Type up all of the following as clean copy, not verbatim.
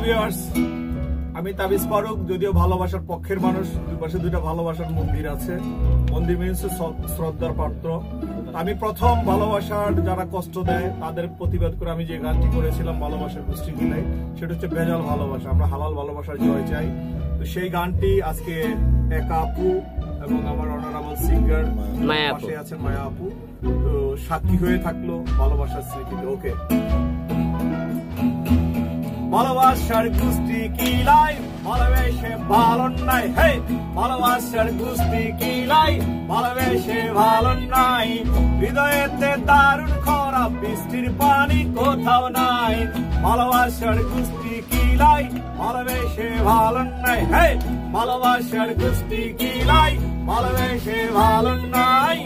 Viewers, আমি তাবিজ ফারুক। যদিও ভালোবাসার পক্ষের মানুষ, দুই পাশে দুইটা ভালোবাসার মন্দির আছে। মন্দির মিনস শ্রদ্ধার পাত্র। আমি প্রথম ভালোবাসার যারা কষ্ট দেয় তাদের প্রতিবাদ করে আমি যে গানটি করেছিলাম ভালোবাসার গোষ্ঠী গিলাই, সেটা হচ্ছে ভেজাল ভালোবাসা। আমরা হালাল ভালোবাসার জয় চাই। তো সেই গানটি আজকে একা আপু এবং আমার অনারেবল সিঙ্গার পাশে আছেন মায়া আপু, তো সাক্ষী হয়ে থাকলো ভালোবাসার স্মৃতিতে। ওকে। ভালোবাসার গোষ্ঠী কিলাই ভালোবেসে ভালো নাই, হে ভালোবাসার গোষ্ঠী কিলাই ভালোবেসে ভালো নাই, হৃদয়েতে দারুণ খরা বৃষ্টির পানি কোথাও নাই। ভালোবাসার গোষ্ঠী কিলাই ভালোবেসে ভালো নাই, হে ভালোবাসার গোষ্ঠী কিলাই ভালোবেসে ভালো নাই।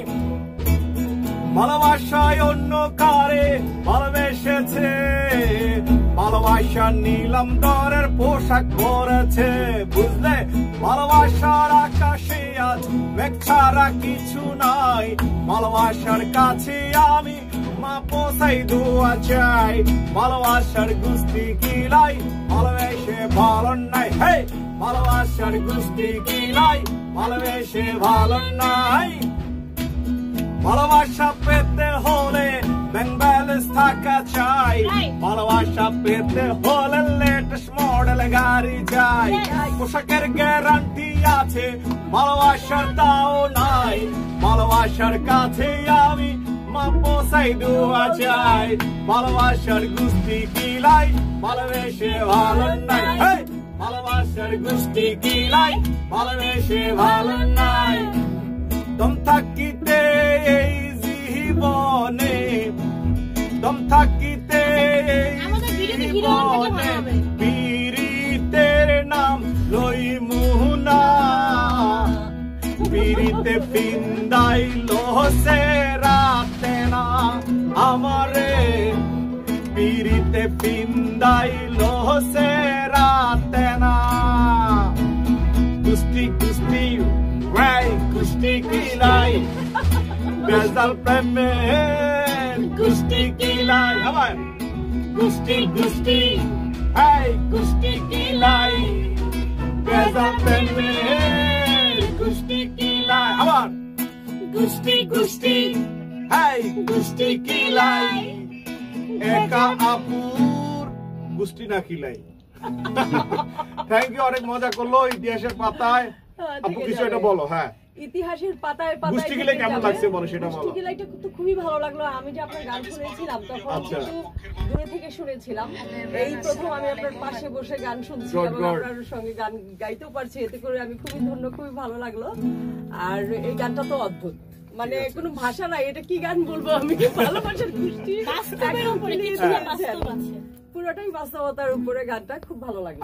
ভালোবাসায় অন্য কারে ভালোবেসেছে, ভালোবাসা নিলাম দরের পোশাক পরেছে, বুঝলে? ভালোবাসার আকাশে আজ মেঘ ছাড়া কিছু নাই, ভালোবাসার কাছে আমি মা পোষাই দোয়া চাই। ভালোবাসার গোষ্ঠী কিলাই ভালোবেসে ভালো নাই, হে ভালোবাসার গোষ্ঠী কিলাই ভালোবেসে ভালো নাই। ভালোবাসা পেতে হলে ব্যাংক ব্যালেন্স থাকা চাই, ভালোবাসা পেতে হলে লেটেস্ট মডেল গাড়ি চাই, পোশাকের গ্যারান্টি আছে ভালোবাসার তাও নাই, ভালোবাসার কাছে আমি মা পোষাই দোয়া চাই। ভালোবাসার গোষ্ঠী কিলাই ভালোবেসে ভালো নাই, ভালোবাসার গোষ্ঠী কিলাই ভালোবেসে ভালো নাই। দম থাকিতে এই জীবনে, দম থাকিতে এই জীবনে পীড়িতের নাম লই মুহনা, পীড়িতে পিন্দাইল সে রাতে না আমারে, পীড়িতে পিন্দাইল সে রাতে না। কুস্তি কুস্তি গোষ্ঠী কিলাই বেজাল প্রেমের গোষ্ঠী কিলাই, আবার গোষ্ঠী গোষ্ঠী এই গোষ্ঠী কিলাই বেজাল প্রেমের গোষ্ঠী কিলাই, আবার গোষ্ঠী গোষ্ঠী এই গোষ্ঠী কিলাই একা আপুর গোষ্ঠী না কিলাই। থ্যাংক ইউ, অনেক মজা করলো। ইতিহাসের পাতায় আপু কিছু একটা বলো। হ্যাঁ, ইতিহাসের পাতায় পাতায় গোষ্ঠী গিলাই কেমন লাগছে বলো, সেটা বলো। গোষ্ঠী গিলাইটা তো খুবই ভালো লাগলো। আমি যে আপনার গান শুনেছিলাম তখন কিন্তু দূরে থেকে শুনেছিলাম, এই প্রথম আমি আপনার পাশে বসে গান শুনছি এবং আপনার সঙ্গে গান গাইতেও পারছি, এতে করে আমি খুবই ধন্য, খুবই ভালো লাগলো। আর এই গানটা তো অদ্ভুত, মানে কোনো ভাষা নাই, এটা কি গান বলবো আমি। ভালোবাসার গোষ্ঠী বাস্তবের উপরে, পুরোটাই বাস্তবতার উপরে গানটা, খুব ভালো লাগলো।